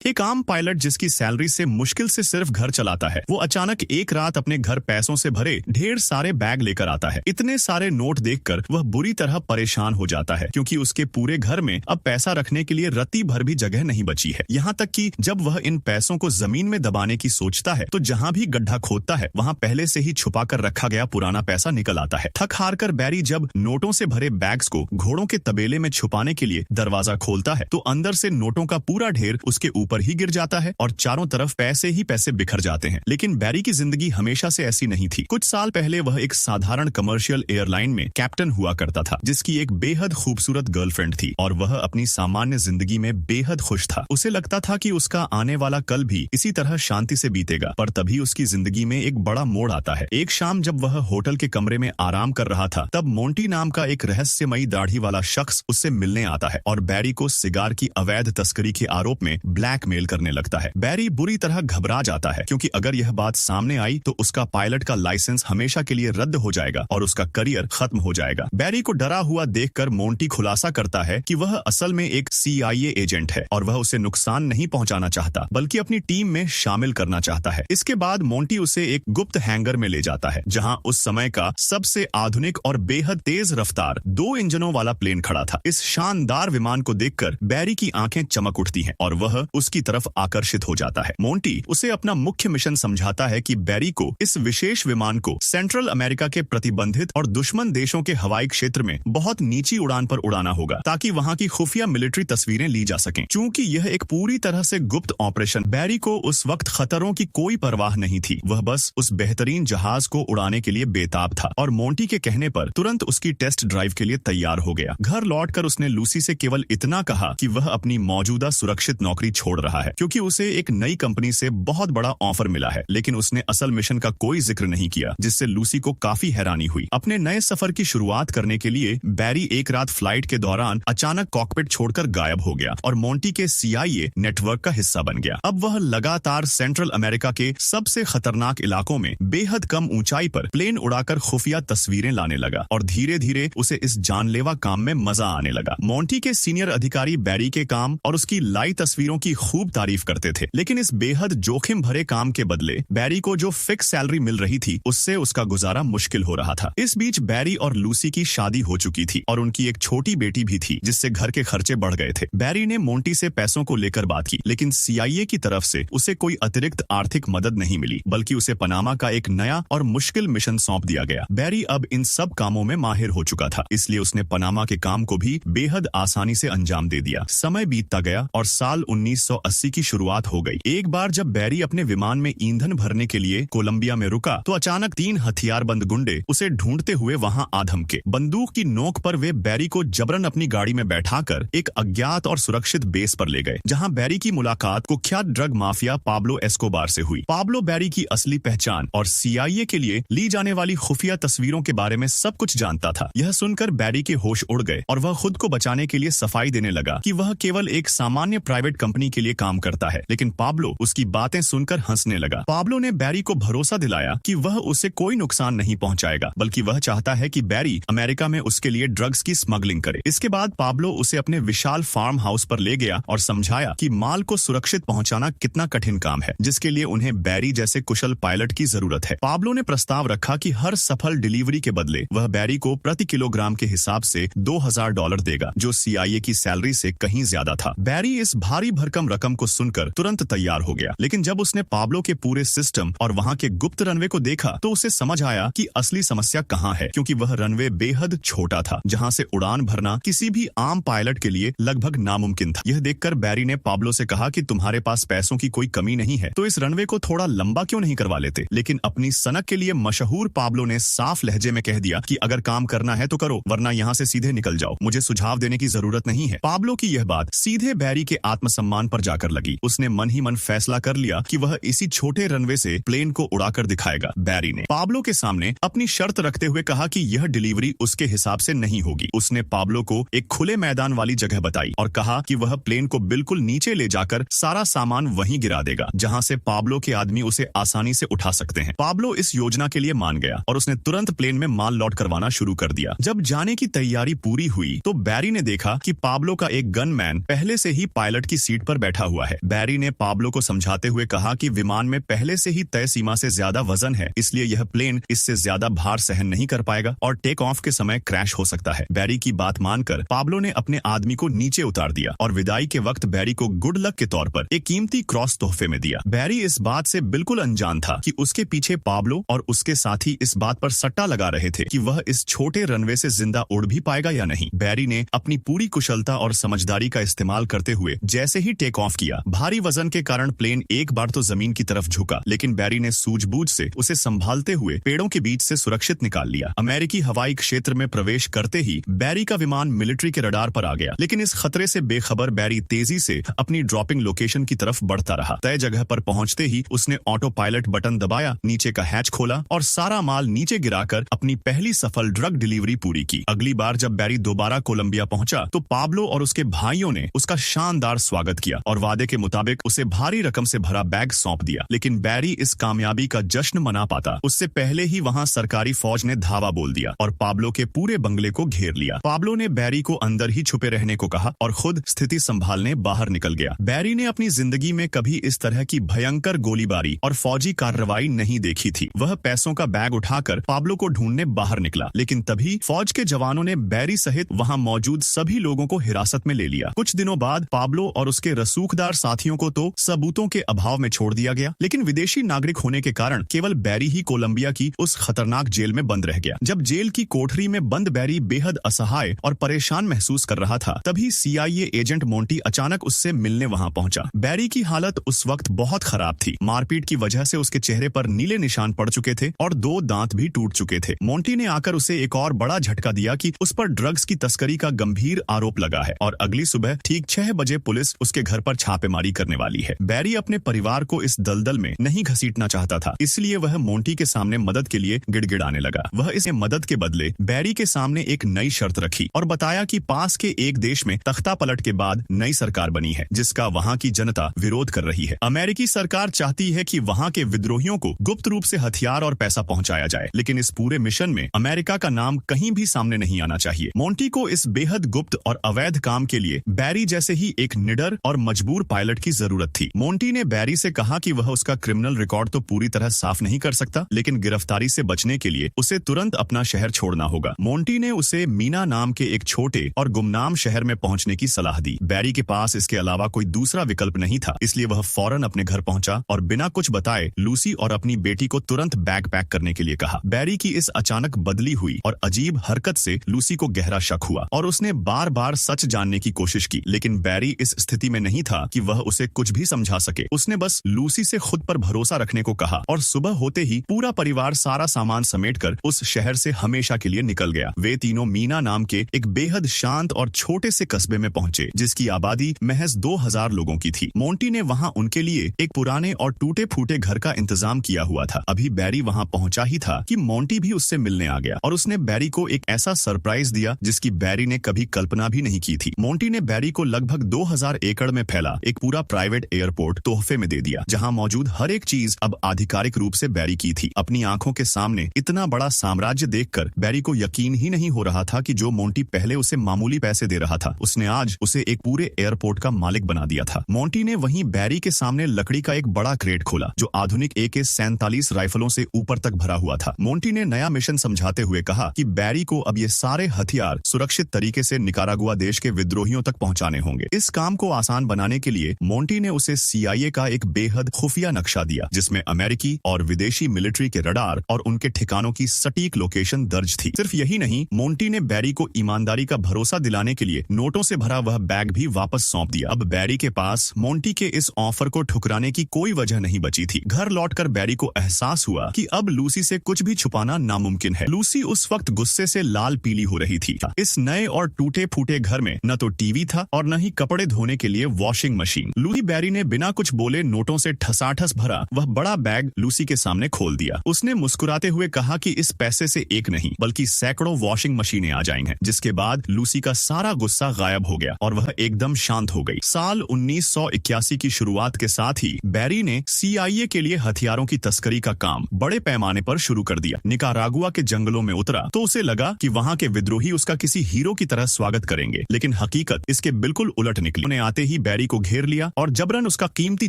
एक आम पायलट जिसकी सैलरी से मुश्किल से सिर्फ घर चलाता है, वो अचानक एक रात अपने घर पैसों से भरे ढेर सारे बैग लेकर आता है। इतने सारे नोट देखकर वह बुरी तरह परेशान हो जाता है, क्योंकि उसके पूरे घर में अब पैसा रखने के लिए रत्ती भर भी जगह नहीं बची है। यहाँ तक कि जब वह इन पैसों को जमीन में दबाने की सोचता है, तो जहाँ भी गड्ढा खोदता है, वहाँ पहले से ही छुपा कर रखा गया पुराना पैसा निकल आता है। थक हार कर बैरी जब नोटों से भरे बैग्स को घोड़ों के तबेले में छुपाने के लिए दरवाजा खोलता है, तो अंदर से नोटों का पूरा ढेर उसके ऊपर ही गिर जाता है और चारों तरफ पैसे ही पैसे बिखर जाते हैं। लेकिन बैरी की जिंदगी हमेशा से ऐसी नहीं थी। कुछ साल पहले वह एक साधारण कमर्शियल एयरलाइन में कैप्टन हुआ करता था, जिसकी एक बेहद खूबसूरत गर्लफ्रेंड थी और वह अपनी सामान्य जिंदगी में बेहद खुश था। उसे लगता था कि उसका आने वाला कल भी इसी तरह शांति से बीतेगा, पर तभी उसकी जिंदगी में एक बड़ा मोड़ आता है। एक शाम जब वह होटल के कमरे में आराम कर रहा था, तब मोंटी नाम का एक रहस्यमयी दाढ़ी वाला शख्स उससे मिलने आता है और बैरी को सिगार की अवैध तस्करी के आरोप में ब्लैकमेल करने लगता है। बैरी बुरी तरह घबरा जाता है, क्योंकि अगर यह बात सामने आई तो उसका पायलट का लाइसेंस हमेशा के लिए रद्द हो जाएगा और उसका करियर खत्म हो जाएगा। बैरी को डरा हुआ देखकर मोंटी खुलासा करता है कि वह असल में एक CIA एजेंट है और वह उसे नुकसान नहीं पहुंचाना चाहता, बल्कि अपनी टीम में शामिल करना चाहता है। इसके बाद मोंटी उसे एक गुप्त हैंगर में ले जाता है, जहां उस समय का सबसे आधुनिक और बेहद तेज रफ्तार 2 इंजनों वाला प्लेन खड़ा था। इस शानदार विमान को देखकर बैरी की आंखें चमक उठती हैं और वह उसकी तरफ आकर्षित हो जाता है। मोंटी उसे अपना मुख्य मिशन समझाता है कि बैरी को इस विशेष विमान को सेंट्रल अमेरिका के प्रतिबंधित और दुश्मन देशों के हवाई क्षेत्र में बहुत नीची उड़ान पर उड़ाना होगा, ताकि वहां की खुफिया मिलिट्री तस्वीरें ली जा सकें। चूंकि यह एक पूरी तरह से गुप्त ऑपरेशन, बैरी को उस वक्त खतरों की कोई परवाह नहीं थी। वह बस उस बेहतरीन जहाज को उड़ाने के लिए बेताब था और मोंटी के कहने पर तुरंत उसकी टेस्ट ड्राइव के लिए तैयार हो गया। घर लौटकर उसने लूसी से केवल इतना कहा कि वह अपनी मौजूदा सुरक्षित नौकरी छोड़ रहा है, क्योंकि उसे एक नई कंपनी से बहुत बड़ा ऑफर मिला है। लेकिन उसने असल मिशन का कोई जिक्र नहीं किया, जिससे लूसी को काफी हैरानी हुई। अपने नए सफर की शुरुआत करने के लिए बैरी एक रात फ्लाइट के दौरान अचानक कॉकपिट छोड़कर गायब हो गया और मोंटी के CIA नेटवर्क का हिस्सा बन गया। अब वह लगातार सेंट्रल अमेरिका के सबसे खतरनाक इलाकों में बेहद कम ऊंचाई पर प्लेन उड़ाकर खुफिया तस्वीरें लाने लगा और धीरे धीरे उसे इस जानलेवा काम में मजा आने लगा। मोंटी के सीनियर अधिकारी बैरी के काम और उसकी लाई तस्वीरों की खूब तारीफ करते थे, लेकिन इस बेहद जोखिम भरे काम के बदले बैरी को जो फिक्स सैलरी मिल रही थी, उससे उसका गुजारा मुश्किल हो रहा था। इस बीच बैरी और लूसी की शादी हो चुकी थी और उनकी एक छोटी बेटी भी थी, जिससे घर के खर्चे बढ़ गए थे। बैरी ने मोंटी से पैसों को लेकर बात की, लेकिन CIA की तरफ से उसे कोई अतिरिक्त आर्थिक मदद नहीं मिली, बल्कि उसे पनामा का एक नया और मुश्किल मिशन सौंप दिया गया। बैरी अब इन सब कामों में माहिर हो चुका था, इसलिए उसने पनामा के काम को भी बेहद आसानी से अंजाम दे दिया। समय बीतता गया और साल 1980 की शुरुआत हो गई। एक बार जब बैरी अपने विमान में ईंधन भरने के लिए कोलंबिया में रुका, तो अचानक 3 हथियारबंद गुंडे उसे ढूंढते हुए वहां आ धमके। बंदूक की नोक पर वे बैरी को जबरन अपनी गाड़ी में बैठाकर एक अज्ञात और सुरक्षित बेस पर ले गए, जहां बैरी की मुलाकात कुख्यात ड्रग माफिया पाब्लो एस्कोबार से हुई। पाब्लो बैरी की असली पहचान और CIA के लिए ली जाने वाली खुफिया तस्वीरों के बारे में सब कुछ जानता था। यह सुनकर बैरी के होश उड़ गए और वह खुद को बचाने के लिए सफाई देने लगा कि वह केवल एक सामान्य प्राइवेट कंपनी के लिए काम करता है। लेकिन पाब्लो उसकी बातें सुनकर हंसने लगा। पाब्लो ने बैरी को भरोसा दिलाया कि वह उसे कोई नुकसान नहीं पहुंचाएगा, बल्कि वह चाहता है कि बैरी अमेरिका में उसके लिए ड्रग्स की स्मगलिंग करे। इसके बाद पाब्लो उसे अपने विशाल फार्म हाउस पर ले गया और समझाया कि माल को सुरक्षित पहुंचाना कितना कठिन काम है, जिसके लिए उन्हें बैरी जैसे कुशल पायलट की जरूरत है। पाब्लो ने प्रस्ताव रखा कि हर सफल डिलीवरी के बदले वह बैरी को प्रति किलोग्राम के हिसाब से $2000 देगा, जो CIA की सैलरी से कहीं ज्यादा था। बैरी इस भारी भरकम रकम को सुनकर तुरंत तैयार हो गया, लेकिन जब उसने पाब्लो के पूरे सिस्टम और वहां के गुप्त रनवे को देखा, तो उसे समझ आया कि असली समस्या कहां है, क्योंकि वह रनवे बेहद छोटा था, जहां से उड़ान भरना किसी भी आम पायलट के लिए लगभग नामुमकिन था। यह देखकर बैरी ने पाब्लो से कहा कि तुम्हारे पास पैसों की कोई कमी नहीं है, तो इस रनवे को थोड़ा लंबा क्यों नहीं करवा लेते। लेकिन अपनी सनक के लिए मशहूर पाब्लो ने साफ लहजे में कह दिया कि अगर काम करना है तो करो, वरना यहाँ से सीधे निकल जाओ, मुझे सुझाव देने की जरूरत नहीं है। पाब्लो की यह बात सीधे बैरी के आत्मसम्मान पर जाकर लगी। उसने मन ही मन फैसला कर लिया कि वह इसी छोटे रनवे से प्लेन को उड़ाकर दिखाएगा। बैरी ने पाब्लो के सामने अपनी शर्त रखते हुए कहा कि यह डिलीवरी उसके हिसाब से नहीं होगी। उसने पाब्लो को एक खुले मैदान वाली जगह बताई और कहा कि वह प्लेन को बिल्कुल नीचे ले जाकर सारा सामान वहीं गिरा देगा, जहां से पाब्लो के आदमी उसे आसानी से उठा सकते हैं। पाब्लो इस योजना के लिए मान गया और उसने तुरंत प्लेन में माल लोड करवाना शुरू कर दिया। जब जाने की तैयारी पूरी हुई, तो बैरी ने देखा कि पाब्लो का एक गनमैन पहले से ही पायलट की सीट पर बैठा हुआ है। बैरी ने पाब्लो को समझाते हुए कहा कि विमान में पहले से ही तय सीमा से ज्यादा वजन है, इसलिए यह प्लेन इससे ज्यादा भार सहन नहीं कर पाएगा और टेक ऑफ के समय क्रैश हो सकता है। बैरी की बात मानकर पाब्लो ने अपने आदमी को नीचे उतार दिया और विदाई के वक्त बैरी को गुड लक के तौर पर एक कीमती क्रॉस तोहफे में दिया। बैरी इस बात से बिल्कुल अनजान था कि उसके पीछे पाब्लो और उसके साथी इस बात पर सट्टा लगा रहे थे कि वह इस छोटे रनवे से जिंदा उड़ भी पाएगा या नहीं। बैरी ने अपनी पूरी कुशलता और समझदारी का इस्तेमाल करते हुए जैसे ही टेक ऑफ किया, भारी वजन के कारण प्लेन एक बार तो जमीन की तरफ झुका, लेकिन बैरी ने सूझबूझ से उसे संभालते हुए पेड़ों के बीच से सुरक्षित निकाल लिया। अमेरिकी हवाई क्षेत्र में प्रवेश करते ही बैरी का विमान मिलिट्री के रडार पर आ गया, लेकिन इस खतरे से बेखबर बैरी तेजी से अपनी ड्रॉपिंग लोकेशन की तरफ बढ़ता रहा। तय जगह पर पहुंचते ही उसने ऑटो पायलट बटन दबाया, नीचे का हैच खोला और सारा माल नीचे गिराकर अपनी पहली सफल ड्रग डिलीवरी पूरी की। अगली बार जब बैरी दोबारा कोलंबिया पहुंचा तो पाब्लो और उसके भाइयों ने उसका शानदार स्वागत किया और वादे के मुताबिक उसे भारी रकम से भरा बैग सौंप दिया। लेकिन बैरी इस कामयाबी का जश्न मना पाता, उससे पहले ही वहां सरकारी फौज ने धावा बोल दिया और पाब्लो के पूरे बंगले को घेर लिया। पाब्लो ने बैरी को अंदर ही छुपे रहने को कहा और खुद स्थिति संभालने बाहर निकल गया। बैरी ने अपनी जिंदगी में कभी इस तरह की भयंकर गोलीबारी और फौजी कार्रवाई नहीं देखी थी। वह पैसों का बैग उठाकर पाब्लो को ढूंढने बाहर निकला, लेकिन तभी फौज के जवानों ने बैरी सहित वहां मौजूद सभी लोगों को हिरासत में ले लिया। कुछ दिनों बाद पाब्लो और उसके रसूखदार साथियों को तो सबूतों के अभाव में छोड़ दिया गया, लेकिन विदेशी नागरिक होने के कारण केवल बैरी ही कोलंबिया की उस खतरनाक जेल में बंद रह गया। जब जेल की कोठरी में बंद बैरी बेहद असहाय और परेशान महसूस कर रहा था, तभी CIA एजेंट मोंटी अचानक उससे मिलने वहां पहुंचा। बैरी की हालत उस वक्त बहुत खराब थी। मारपीट की वजह से उसके चेहरे पर नीले निशान पड़ चुके थे और 2 दांत भी टूट चुके थे। मोंटी ने आकर उसे एक और बड़ा झटका दिया कि उस पर ड्रग्स की तस्करी का गंभीर आरोप लगा है और अगली सुबह ठीक 6 बजे पुलिस उसके घर पर छापेमारी करने वाली है। बैरी अपने परिवार को इस दलदल में नहीं घसीटना चाहता था, इसलिए वह मोंटी के सामने मदद के लिए गिड़गिड़ाने लगा। वह इस मदद के बदले बैरी के सामने एक नई शर्त रखी और बताया कि पास के एक देश में तख्ता पलट के बाद नई सरकार बनी है, जिसका वहां की जनता विरोध कर रही है। अमेरिकी सरकार चाहती है कि वहां के विद्रोहियों को गुप्त रूप से हथियार और पैसा पहुंचाया जाए, लेकिन इस पूरे मिशन में अमेरिका का नाम कहीं भी सामने नहीं आना चाहिए। मोंटी को इस बेहद गुप्त और अवैध काम के लिए बैरी जैसे ही एक निडर और मजबूर पायलट की जरूरत थी। मोंटी ने बैरी से कहा कि वह उसका क्रिमिनल रिकॉर्ड तो पूरी तरह साफ नहीं कर सकता, लेकिन गिरफ्तारी से बचने के लिए उसे तुरंत अपना शहर छोड़ना होगा। मोंटी ने उसे मीना नाम के एक छोटे और गुमनाम शहर में पहुंचने की सलाह दी। बैरी के पास इसके अलावा कोई दूसरा विकल्प नहीं था, इसलिए वह फौरन अपने घर पहुंचा और बिना कुछ बताए लूसी और अपनी बेटी को तुरंत बैग पैक करने के लिए कहा। बैरी की इस अचानक बदली हुई और अजीब हरकत से लूसी को गहरा शक हुआ और उसने बार बार सच जानने की कोशिश की, लेकिन बैरी इस स्थिति में नहीं था कि वह उसे कुछ भी समझा सके। उसने बस लूसी से खुद पर भरोसा रखने को कहा और सुबह होते ही पूरा परिवार सारा सामान समेटकर उस शहर से हमेशा के लिए निकल गया। वे तीनों मीना नाम के एक बेहद शांत और छोटे से कस्बे में पहुंचे, जिसकी आबादी महज 2000 लोगों की थी। मोंटी ने वहां उनके लिए एक पुराने और टूटे फूटे घर का इंतजाम किया हुआ था। अभी बैरी वहां पहुंचा ही था कि मोंटी भी उससे मिलने आ गया और उसने बैरी को एक ऐसा सरप्राइज दिया जिसकी बैरी ने कभी कल्पना भी नहीं की थी। मोंटी ने बैरी को लगभग 2000 एकड़ में फैला एक पूरा प्राइवेट एयरपोर्ट तोहफे में दे दिया, जहां मौजूद हर एक चीज अब आधिकारिक रूप से बैरी की थी। अपनी आंखों के सामने इतना बड़ा साम्राज्य देखकर बैरी को यकीन ही नहीं हो रहा था कि जो मोंटी पहले उसे मामूली पैसे दे रहा था, उसने आज उसे एक पूरे एयरपोर्ट का मालिक बना दिया था। मोंटी ने वहीं बैरी के सामने लकड़ी का एक बड़ा क्रेट खोला जो आधुनिक AK-47 राइफलों से ऊपर तक भरा हुआ था। मोंटी ने नया मिशन समझाते हुए कहा कि बैरी को अब ये सारे हथियार सुरक्षित तरीके से निकारागुआ देश के विद्रोहियों तक पहुंचाने होंगे। इस काम को आसान बनाने के लिए मोंटी ने उसे CIA का एक बेहद खुफिया नक्शा दिया, जिसमें अमेरिकी और विदेशी मिलिट्री के रडार और उनके ठिकानों की सटीक लोकेशन दर्ज थी। सिर्फ यही नहीं, मोंटी ने बैरी को ईमानदारी का भरोसा दिलाने के लिए नोटों से भरा वह बैग भी वापस सौंप दिया। अब बैरी के पास मोंटी के इस ऑफर को ठुकराने की कोई वजह नहीं बची थी। घर लौटकर बैरी को एहसास हुआ कि अब लूसी से कुछ भी छुपाना नामुमकिन है। लूसी उस वक्त गुस्से से लाल पीली हो रही थी। इस नए और टूटे फूटे घर में न तो टीवी था और न ही कपड़े धोने के लिए वॉशिंग मशीन। लूसी बैरी ने बिना कुछ बोले नोटों से ठसाठस भरा वह बड़ा बैग लूसी के सामने खोल दिया। उसने मुस्कुराते हुए कहा कि इस पैसे से एक नहीं बल्कि सैकड़ों वॉशिंग मशीनें आ जाएंगी। जिसके बाद लूसी का सारा गुस्सा गायब हो गया और वह एकदम शांत हो गई। साल 1981 की शुरुआत के साथ ही बैरी ने CIA के लिए हथियारों की तस्करी का काम बड़े पैमाने पर शुरू कर दिया। निकारागुआ के जंगलों में उतरा तो उसे लगा कि वहां के विद्रोही उसका किसी हीरो की तरह स्वागत करेंगे, लेकिन हकीकत इसके बिल्कुल उलट निकली। उन्हें आते ही बैरी बैरी को घेर लिया और जबरन उसका कीमती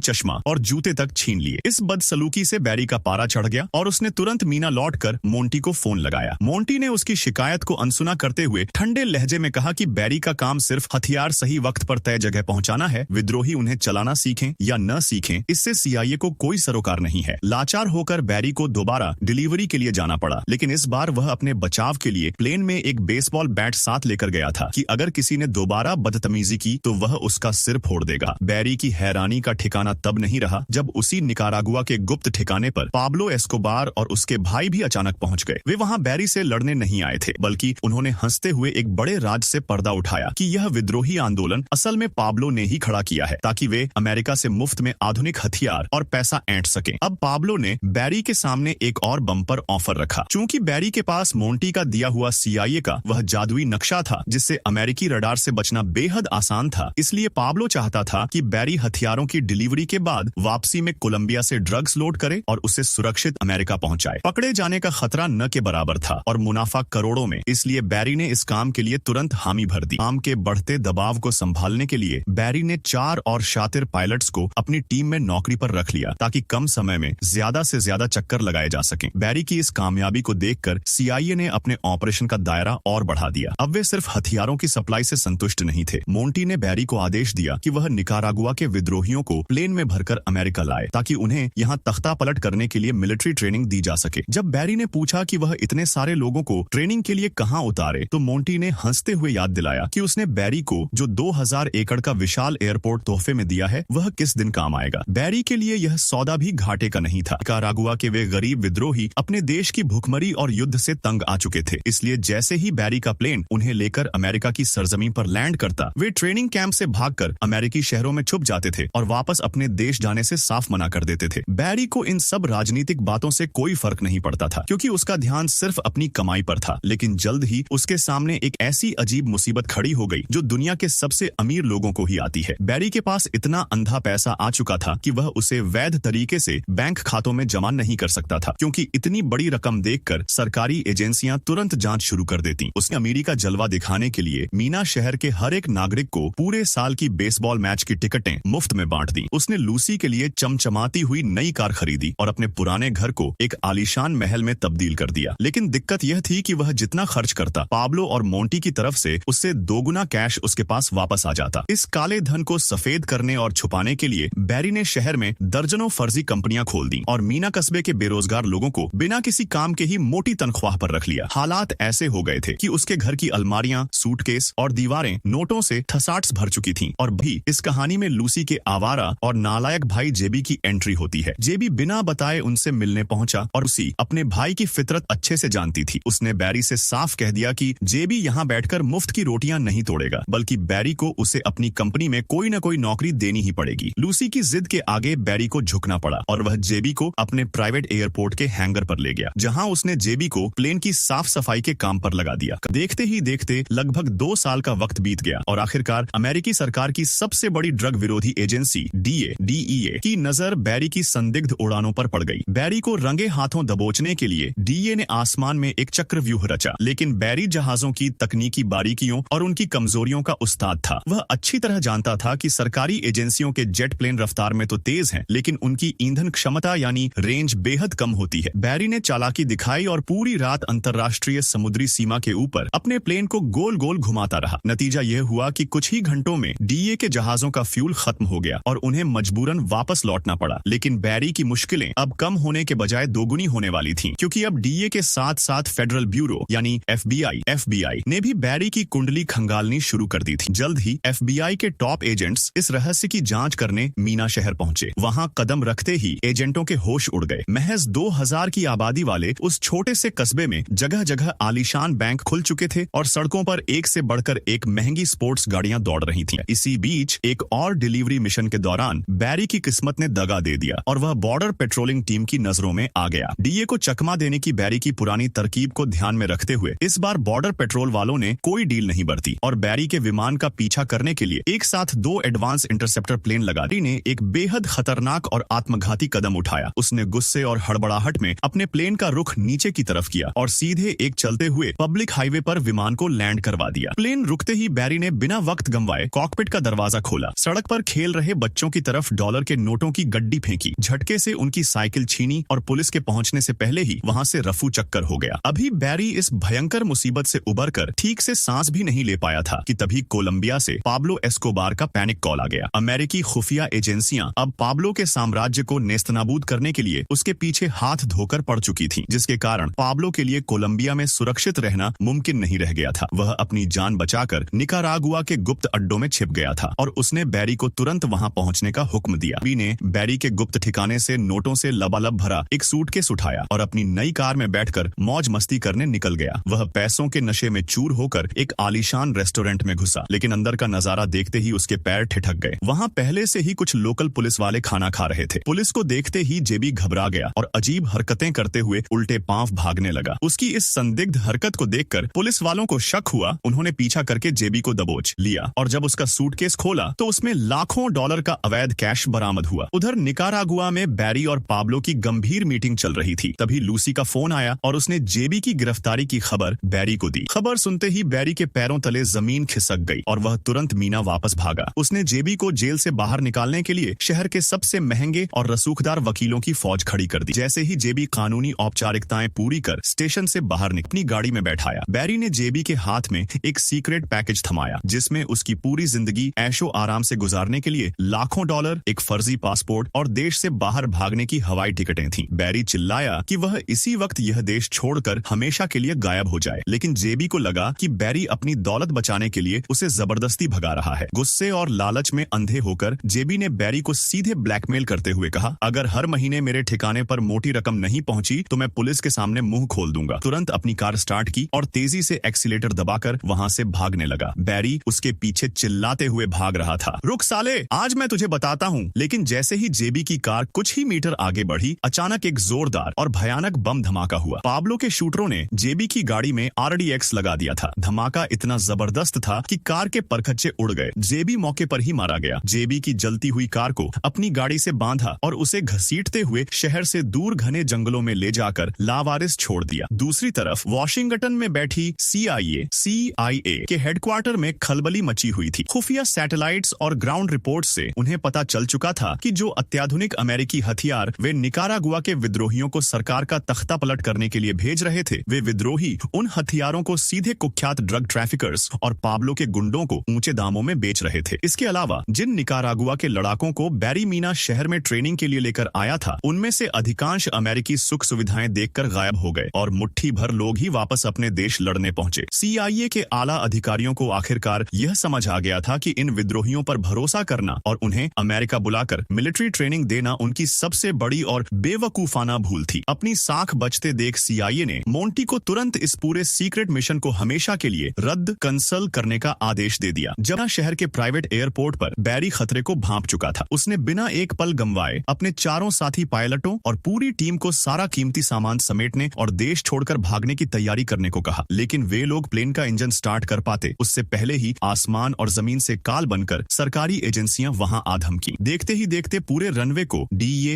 चश्मा और जूते तक छीन लिए। इस बदसलूकी से बैरी का पारा चढ़ गया और उसने तुरंत मीना लौटकर मोंटी को फोन लगाया। मोंटी ने उसकी शिकायत को अनसुना करते हुए ठंडे लहजे में कहा कि बैरी का काम सिर्फ हथियार सही वक्त पर तय जगह पहुंचाना है, विद्रोही उन्हें चलाना सीखें या न सीखें, इससे सीआईए को कोई सरोकार नहीं है। लाचार होकर बैरी को दोबारा डिलीवरी के लिए जाना पड़ा, लेकिन इस बार वह अपने बचाव के लिए प्लेन में एक बेसबॉल बैट साथ लेकर गया था कि अगर किसी ने दोबारा बदतमीजी की तो वह उसका सिर फोड़ देगा। बैरी की हैरानी का ठिकाना तब नहीं रहा जब उसी निकारागुआ के गुप्त ठिकाने पर पाब्लो एस्कोबार और उसके भाई भी अचानक पहुंच गए। वे वहां बैरी से लड़ने नहीं आए थे, बल्कि उन्होंने हंसते हुए एक बड़े राज से पर्दा उठाया कि यह विद्रोही आंदोलन असल में पाब्लो ने ही खड़ा किया है ताकि वे अमेरिका से मुफ्त में आधुनिक हथियार और पैसा ऐंठ सकें। अब पाब्लो ने बैरी के सामने एक और बम्पर ऑफर रखा। चूंकि बैरी के पास मोंटी का दिया हुआ सीआईए का वह जादुई नक्शा था जिससे अमेरिकी रडार से बचना बेहद आसान था, इसलिए पाब्लो चाहता था कि बैरी हथियारों की डिलीवरी के बाद वापसी में कोलंबिया से ड्रग्स लोड करे और उसे सुरक्षित अमेरिका पहुंचाए। पकड़े जाने का खतरा न के बराबर था और मुनाफा करोड़ों में, इसलिए बैरी ने इस काम के लिए तुरंत हामी भर दी। काम के बढ़ते दबाव को संभालने के लिए बैरी ने 4 और शातिर पायलट्स को अपनी टीम में नौकरी पर रख लिया ताकि कम समय में ज्यादा से ज्यादा चक्कर लगाए जा सकें। बैरी की इस कामयाबी को देखकर सीआईए ने अपने ऑपरेशन का दायरा और बढ़ा दिया। अब वे सिर्फ हथियारों की सप्लाई से संतुष्ट नहीं थे। मोंटी ने बैरी को आदेश दिया कि वह निकारागुआ के विद्रोहियों को प्लेन में भरकर अमेरिका लाए ताकि उन्हें यहाँ तख्ता पलट करने के लिए मिलिट्री ट्रेनिंग दी जा सके। जब बैरी ने पूछा कि वह इतने सारे लोगों को ट्रेनिंग के लिए कहाँ उतारे तो मोंटी ने हंसते हुए याद दिलाया कि उसने बैरी को जो 2000 एकड़ का विशाल एयरपोर्ट तोहफे में दिया है वह किस दिन काम आएगा। बैरी के लिए यह सौदा भी घाटे का नहीं था। निकारागुआ के वे गरीब विद्रोही अपने देश की भुखमरी और युद्ध से तंग आ चुके थे, इसलिए जैसे ही बैरी का प्लेन उन्हें लेकर अमेरिका की सरजमीन पर लैंड करता वे ट्रेनिंग कैंप से भागकर अमेरिकी शहरों में छुप जाते थे और वापस अपने देश जाने से साफ मना कर देते थे। बैरी को इन सब राजनीतिक बातों से कोई फर्क नहीं पड़ता था क्योंकि उसका ध्यान सिर्फ अपनी कमाई पर था। लेकिन जल्द ही उसके सामने एक ऐसी अजीब मुसीबत खड़ी हो गई जो दुनिया के सबसे अमीर लोगों को ही आती है। बैरी के पास इतना अंधा पैसा आ चुका था कि वह उसे वैध तरीके से बैंक खातों में जमा नहीं कर सकता था क्योंकि इतनी बड़ी रकम देखकर सरकारी एजेंसियां तुरंत जांच शुरू कर देती। उसने अमीरी का जलवा दिखाने के लिए मीना शहर के हर एक नागरिक को पूरे साल की बेसबॉल मैच की टिकटें मुफ्त में बांट दी। उसने लूसी के लिए चमचमाती हुई नई कार खरीदी और अपने पुराने घर को एक आलीशान महल में तब्दील कर दिया। लेकिन दिक्कत यह थी कि वह जितना खर्च करता पाब्लो और मोंटी की तरफ से उससे दोगुना कैश उसके पास वापस आ जाता। इस काले धन को सफेद करने और छुपाने के लिए बैरी ने शहर में दर्जनों फर्जी कंपनियां खोल दी और मीना कस्बे के बेरोजगार लोगों को बिना किसी काम के ही मोटी तनख्वाह पर रख लिया। हालात ऐसे हो गए थे कि उसके घर की अलमारियां, सूटकेस और दीवारें नोटों से ठसाट्स भर चुकी थीं। और भी इस कहानी में लूसी के आवारा और नालायक भाई जेबी की एंट्री होती है। जेबी बिना बताए उनसे मिलने पहुंचा और उसी अपने भाई की फितरत अच्छे से जानती थी। उसने बैरी से साफ कह दिया कि जेबी यहाँ बैठकर मुफ्त की रोटियां नहीं तोड़ेगा, बल्कि बैरी को उसे अपनी कंपनी में कोई न कोई नौकरी देनी ही पड़ेगी। लूसी की जिद के आगे बैरी को झुकना पड़ा और वह जेबी को अपने प्राइवेट एयरपोर्ट के हैंगर पर ले गया, जहां उसने जेबी को प्लेन की साफ सफाई के काम पर लगा दिया। देखते ही देखते लगभग 2 साल का वक्त बीत गया और आखिरकार अमेरिकी सरकार की सबसे बड़ी ड्रग विरोधी एजेंसी DEA की नजर बैरी की संदिग्ध उड़ानों पर पड़ गई। बैरी को रंगे हाथों दबोचने के लिए DEA ने आसमान में एक चक्रव्यूह रचा, लेकिन बैरी जहाजों की तकनीकी बारीकियों और उनकी कमजोरियों का उस्ताद था। वह अच्छी तरह जानता था कि सरकारी एजेंसियों के जेट प्लेन रफ्तार में तो तेज हैं, लेकिन उनकी ईंधन क्षमता यानी रेंज बेहद कम होती है। बैरी ने चालाकी दिखाई और पूरी रात अंतर्राष्ट्रीय समुद्री सीमा के ऊपर अपने प्लेन को गोल गोल घुमाता रहा। नतीजा यह हुआ कि कुछ ही घंटों में DEA के जहाजों का फ्यूल खत्म हो गया और उन्हें मजबूरन वापस लौटना पड़ा। लेकिन बैरी की मुश्किलें अब कम होने के बजाय दोगुनी होने वाली थीं, क्योंकि अब DEA के साथ साथ फेडरल ब्यूरो यानी FBI ने भी बैरी की कुंडली खंगालनी शुरू कर दी थी। जल्द ही FBI के टॉप एजेंट्स इस रहस्य की जांच करने मीना शहर पहुंचे। वहां कदम रखते ही एजेंटों के होश उड़ गए। महज 2000 की आबादी वाले उस छोटे से कस्बे में जगह जगह आलीशान बैंक खुल चुके थे और सड़कों पर एक से बढ़कर एक महंगी स्पोर्ट्स गाड़ियां दौड़ रही थीं। इसी बीच एक और डिलीवरी मिशन के दौरान बैरी की किस्मत ने दगा दे दिया और वह बॉर्डर पेट्रोलिंग टीम की नजरों में आ गया। DEA को चकमा देने की बैरी की पुरानी तरकीब को ध्यान में रखते हुए इस बार बॉर्डर पेट्रोल वालों ने कोई डील नहीं बरती और बैरी के विमान का पीछा करने के लिए एक साथ 2 एडवांस इंटरसेप्टर प्लेन लगा। ने एक बेहद खतरनाक और आत्मघाती कदम उठाया। उसने गुस्से और हड़बड़ाहट में अपने प्लेन का रुख नीचे की तरफ किया और सीधे एक चलते हुए पब्लिक हाईवे पर विमान को लैंड करवा दिया। प्लेन रुकते ही बैरी ने बिना वक्त गंवाए कॉकपिट का दरवाजा खोला, सड़क पर खेल रहे बच्चों की तरफ डॉलर के नोटों की गड्डी फेंकी, झटके से उनकी साइकिल छीनी और पुलिस के पहुंचने से पहले ही वहां से रफू चक्कर हो गया। अभी बैरी इस भयंकर मुसीबत से उबरकर ठीक से सांस भी नहीं ले पाया था कि तभी कोलंबिया से पाब्लो एस्कोबार का पैनिक कॉल आ गया। अमेरिकी खुफिया एजेंसियां अब पाब्लो के साम्राज्य को नेस्तनाबूद करने के लिए उसके पीछे हाथ धोकर पड़ चुकी थीं, जिसके कारण पाब्लो के लिए कोलंबिया में सुरक्षित रहना मुमकिन नहीं रह गया था। वह अपनी जान बचाकर निकारागुआ के गुप्त अड्डों में छिप गया था और उसने बैरी को तुरंत वहां पहुंचने का हुक्म दिया। ने बैरी के गुप्त ठिकाने से नोटों से लबालब भरा एक सूटकेस उठाया और अपनी नई कार में बैठकर मौज मस्ती करने निकल गया। वह पैसों के नशे में चूर होकर एक आलीशान रेस्टोरेंट में घुसा, लेकिन अंदर का नजारा देखते ही उसके पैर ठिठक गए। वहां पहले से ही कुछ लोकल पुलिस वाले खाना खा रहे थे। पुलिस को देखते ही जेबी घबरा गया और अजीब हरकतें करते हुए उल्टे पांव भागने लगा। उसकी इस संदिग्ध हरकत को देखकर पुलिस वालों को शक हुआ। उन्होंने पीछा करके जेबी को दबोच लिया और जब उसका सूटकेस खोला तो उसमें लाखों डॉलर का अवैध कैश बरामद हुआ। उधर निकारागुआ में बैरी और पाब्लो की गंभीर मीटिंग चल रही थी। तभी लूसी का फोन आया और उसने जेबी की गिरफ्तारी की खबर बैरी को दी। खबर सुनते ही बैरी के पैरों तले जमीन खिसक गई और वह तुरंत मीना वापस भागा। उसने जेबी को जेल से बाहर निकालने के लिए शहर के सबसे महंगे और रसूखदार वकीलों की फौज खड़ी कर दी। जैसे ही जेबी कानूनी औपचारिकताएं पूरी कर स्टेशन से बाहर अपनी गाड़ी में बैठाया, बैरी ने जेबी के हाथ में एक सीक्रेट पैकेज थमाया, जिसमें उसकी पूरी जिंदगी ऐशो आराम से गुजारने के लिए लाखों डॉलर, एक फर्जी पासपोर्ट और देश से बाहर भागने की हवाई टिकटें थीं। बैरी चिल्लाया कि वह इसी वक्त यह देश छोड़कर हमेशा के लिए गायब हो जाए, लेकिन जेबी को लगा कि बैरी अपनी दौलत बचाने के लिए उसे जबरदस्ती भगा रहा है। गुस्से और लालच में अंधे होकर जेबी ने बैरी को सीधे ब्लैकमेल करते हुए कहा, अगर हर महीने मेरे ठिकाने पर मोटी रकम नहीं पहुंची तो मैं पुलिस के सामने मुंह खोल दूंगा। तुरंत अपनी कार स्टार्ट की और तेजी से एक्सीलेटर दबाकर वहां से भागने लगा। बैरी उसके पीछे चिल्लाते हुए भाग रहा था, रुक साले, आज मैं तुझे बताता हूँ। लेकिन जैसे ही जेबी की कार कुछ ही मीटर आगे बढ़ी, अचानक एक जोरदार और भयानक बम धमाका हुआ। पाब्लो के शूटरों ने जेबी की गाड़ी में RDX लगा दिया था। धमाका इतना जबरदस्त था कि कार के परखच्चे उड़ गए। जेबी मौके पर ही मारा गया। जेबी की जलती हुई कार को अपनी गाड़ी से बांधा और उसे घसीटते हुए शहर से दूर घने जंगलों में ले जाकर लावारिस छोड़ दिया। दूसरी तरफ वॉशिंगटन में बैठी CIA के हेडक्वार्टर में खलबली मची हुई थी। खुफिया सैटेलाइट्स और ग्राउंड रिपोर्ट से उन्हें पता चल चुका था कि जो अत्याधुनिक अमेरिकी हथियार वे निकारागुआ के विद्रोहियों को सरकार का तख्ता पलट करने के लिए भेज रहे थे, वे विद्रोही उन हथियारों को सीधे कुख्यात ड्रग ट्रैफिकर्स और पाब्लो के गुंडों को ऊंचे दामों में बेच रहे थे। इसके अलावा जिन निकारागुआ के लड़ाकों को बैरी मीना शहर में ट्रेनिंग के लिए लेकर आया था, उनमें से अधिकांश अमेरिकी सुख सुविधाएं देखकर गायब हो गए और मुट्ठी भर लोग ही वापस अपने देश लड़ने पहुंचे। CIA के आला अधिकारियों को आखिरकार यह समझ आ गया था कि इन विद्रोहियों पर भरोसा करना और उन्हें अमेरिका बुलाकर मिलिट्री ट्रेनिंग देना उनकी सबसे बड़ी और बेवकूफाना भूल थी। अपनी साख बचते देख CIA ने मोंटी को तुरंत इस पूरे सीक्रेट मिशन को हमेशा के लिए रद्द कंसल करने का आदेश दे दिया। जब शहर के प्राइवेट एयरपोर्ट पर बैरी खतरे को भांप चुका था, उसने बिना एक पल गंवाए अपने चारों साथी पायलटों और पूरी टीम को सारा कीमती सामान समेटने और देश छोड़कर भागने की तैयारी करने को कहा। लेकिन वे लोग प्लेन का इंजन स्टार्ट कर पाते उससे पहले ही आसमान और जमीन से काल बनकर सरकारी एजेंसियां वहां आ धमकी। देखते ही देखते पूरे रनवे को DEA,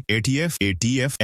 ATF, ATF,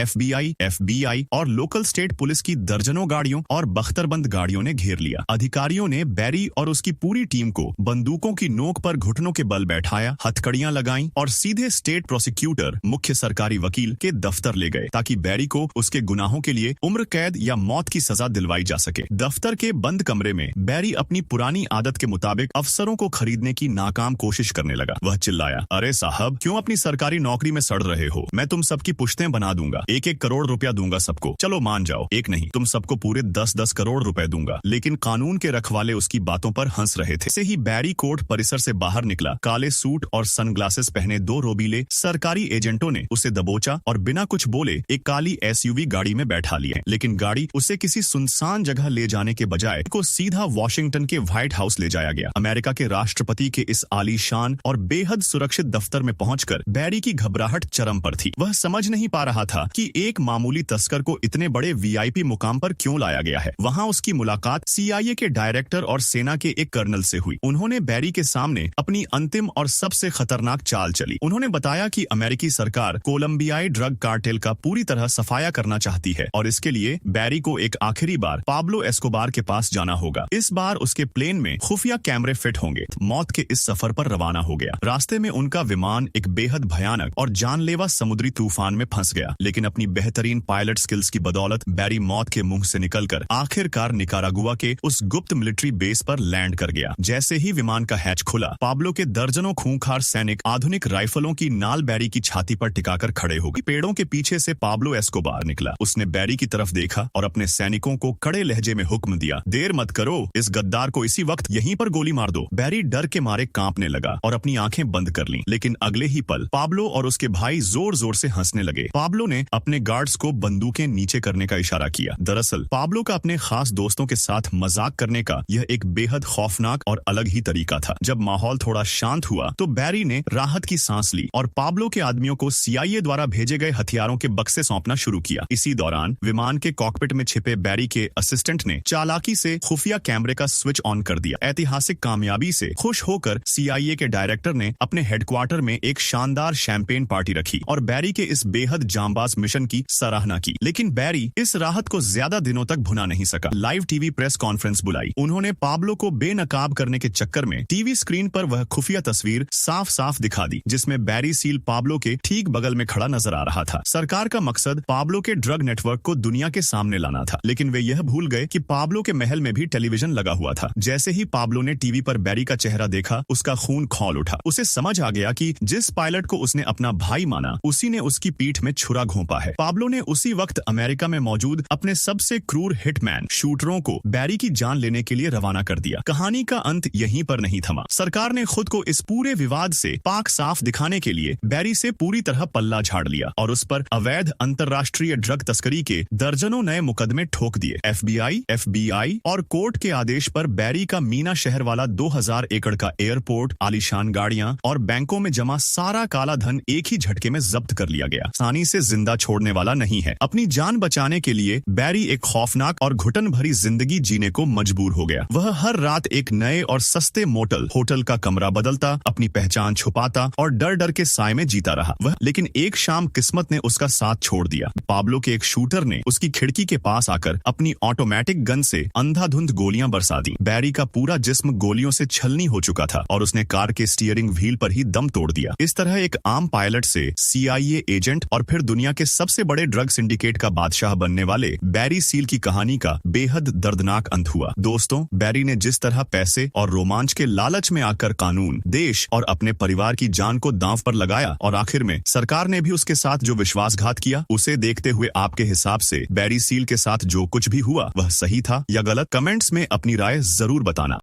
FBI और लोकल स्टेट पुलिस की दर्जनों गाड़ियों और बख्तरबंद गाड़ियों ने घेर लिया। अधिकारियों ने बैरी और उसकी पूरी टीम को बंदूकों की नोक पर घुटनों के बल बैठाया, हथकड़ियां लगाईं और सीधे स्टेट प्रोसिक्यूटर, मुख्य सरकारी वकील के दफ्तर ले गए ताकि बैरी को उसके गुनाहों के लिए उम्र कैद या मौत की सजा दिलवाई जा सके। दफ्तर के बंद कमरे में बैरी अपनी पुरानी आदत के मुताबिक अफसरों को खरीदने की नाकाम कोशिश करने लगा। वह चिल्लाया, अरे साहब, क्यों अपनी सरकारी नौकरी में सड़ रहे हो? मैं तुम सबकी पुश्तें बना दूंगा, 1-1 करोड़ रुपया दूंगा सबको। चलो मान जाओ, एक नहीं तुम सबको पूरे 10-10 करोड़ रुपए दूंगा। लेकिन कानून के रखवाले उसकी बातों पर हंस रहे थे। से ही बैरी कोर्ट परिसर से बाहर निकला। काले सूट और सनग्लासेस पहने 2 रोबीले सरकारी एजेंटों ने उसे दबोचा और बिना कुछ बोले एक काली SUV गाड़ी में बैठा लिए। लेकिन गाड़ी उसे किसी सुनसान जगह ले जाने के बजाय को सीधा वॉशिंगटन के व्हाइट हाउस ले जाया गया। अमेरिका के राष्ट्रपति के इस आलीशान और बेहद सुरक्षित दफ्तर में पहुंचकर बैरी की घबराहट चरम पर थी। वह समझ नहीं पा रहा था कि एक मामूली तस्कर को इतने बड़े VIP मुकाम पर क्यों लाया गया है। वहां उसकी मुलाकात CIA के डायरेक्टर और सेना के एक कर्नल से हुई। उन्होंने बैरी के सामने अपनी अंतिम और सबसे खतरनाक चाल चली। उन्होंने बताया कि अमेरिकी सरकार कोलंबियाई ड्रग कार्टेल का पूरी तरह सफाया करना चाहती है और इसके लिए बैरी को एक आखिरी बार पाब्लो एस्कोबार के पास जाना होगा। इस बार उसके प्लेन में खुफिया कैमरे फिट होंगे। मौत के इस सफर पर रवाना हो गया। रास्ते में उनका विमान एक बेहद भयानक और जानलेवा समुद्री तूफान में फंस गया, लेकिन अपनी बेहतरीन पायलट स्किल्स की बदौलत बैरी मौत के मुंह से निकलकर आखिरकार निकारागुआ के उस गुप्त मिलिट्री बेस पर लैंड कर गया। जैसे ही विमान का हैच खुला, पाब्लो के दर्जनों खूंखार सैनिक आधुनिक राइफलों की नाल बैरी की छाती पर टिकाकर खड़े हो गए। पेड़ों के पीछे से पाब्लो एस्कोबार निकला। उसने बैरी की तरफ देखा और अपने सैनिकों को कड़े लहजे में हुक्म दिया, देर मत करो, इस गद्दार को इसी वक्त यहीं पर गोली मार दो। बैरी डर के मारे कांपने लगा और अपनी आंखें बंद कर लीं, लेकिन अगले ही पल पाब्लो और उसके भाई जोर जोर से हंसने लगे। पाब्लो ने अपने गार्ड्स को बंदूकें नीचे करने का इशारा किया। दरअसल पाब्लो का अपने खास दोस्तों के साथ मजाक करने का यह एक बेहद खौफनाक और अलग ही तरीका था। जब माहौल थोड़ा शांत हुआ तो बैरी ने राहत की सांस ली और पाब्लो के आदमियों को CIA द्वारा भेजे गए हथियारों के बक्से सौंपना शुरू किया। इसी दौरान विमान के कॉकपिट में छिपे बैरी के असिस्टेंट ने चालाकी से खुफिया कैमरे का स्विच ऑन कर दिया। ऐतिहासिक कामयाबी से खुश होकर CIA के डायरेक्टर ने अपने हेडक्वार्टर में एक शानदार शैंपेन पार्टी रखी और बैरी के इस बेहद जांबाज मिशन की सराहना की। लेकिन बैरी इस राहत को ज्यादा दिनों तक भुला नहीं सका। लाइव टीवी प्रेस कॉन्फ्रेंस बुलाई। उन्होंने पाब्लो को बेनकाब करने के चक्कर में टीवी स्क्रीन पर वह खुफिया तस्वीर साफ साफ दिखा दी, जिसमें बैरी सील पाब्लो के ठीक बगल में खड़ा नजर आ रहा था। सरकार का मकसद पाब्लो के ड्रग नेटवर्क को दुनिया के सामने लाना था, लेकिन वे यह भूल गए कि पाब्लो के महल में भी टेलीविजन लगा हुआ था। जैसे ही पाब्लो ने टीवी पर बैरी का चेहरा देखा, उसका खून खौल उठा। उसे समझ आ गया कि जिस पायलट को उसने अपना भाई माना, उसी ने उसकी पीठ में छुरा घोंपा है। पाब्लो ने उसी वक्त अमेरिका में मौजूद अपने सबसे क्रूर हिटमैन शूटरों को बैरी की जान लेने के लिए रवाना कर दिया। कहानी का अंत यहीं पर नहीं थमा। सरकार ने खुद को इस पूरे विवाद से पाक साफ दिखाने के लिए बैरी से पूरी तरह पल्ला झाड़ लिया और उस पर अवैध अंतर्राष्ट्रीय ड्रग तस्करी के दर्जनों नए मुकदमे ठोक दिए। FBI और कोर्ट के आदेश पर बैरी का मीना शहर वाला 2000 एकड़ का एयरपोर्ट, आलीशान गाड़ियां और बैंकों में जमा सारा काला धन एक ही झटके में जब्त कर लिया गया। आसानी से जिंदा छोड़ने वाला नहीं है। अपनी जान बचाने के लिए बैरी एक खौफनाक और घुटन भरी जिंदगी जीने को मजबूर हो गया। वह हर रात एक नए और सस्ते मोटल होटल का कमरा बदलता, अपनी पहचान छुपाता और डर डर के साए में जीता रहा। लेकिन एक शाम किस्मत ने उसका साथ छोड़ दिया। पाब्लो के एक शूटर ने उसकी खिड़की के पास आकर अपनी ऑटोमेटिक गन से अंधाधुंध गोलियां बरसा दी। बैरी का पूरा जिस्म गोलियों से छलनी हो चुका था और उसने कार के स्टीयरिंग व्हील पर ही दम तोड़ दिया। इस तरह एक आम पायलट से CIA एजेंट और फिर दुनिया के सबसे बड़े ड्रग सिंडिकेट का बादशाह बनने वाले बैरी सील की कहानी का बेहद दर्दनाक अंत हुआ। दोस्तों, बैरी ने जिस तरह पैसे और रोमांच के लालच में आकर कानून, देश और अपने परिवार की जान को दांव पर लगाया और आखिर में सरकार ने भी उसके साथ जो विश्वासघात किया, उसे देखते हुए आपके हिसाब से बैरी सील के साथ जो कुछ भी हुआ वह सही था या गलत? कमेंट्स में अपनी राय जरूर बताना।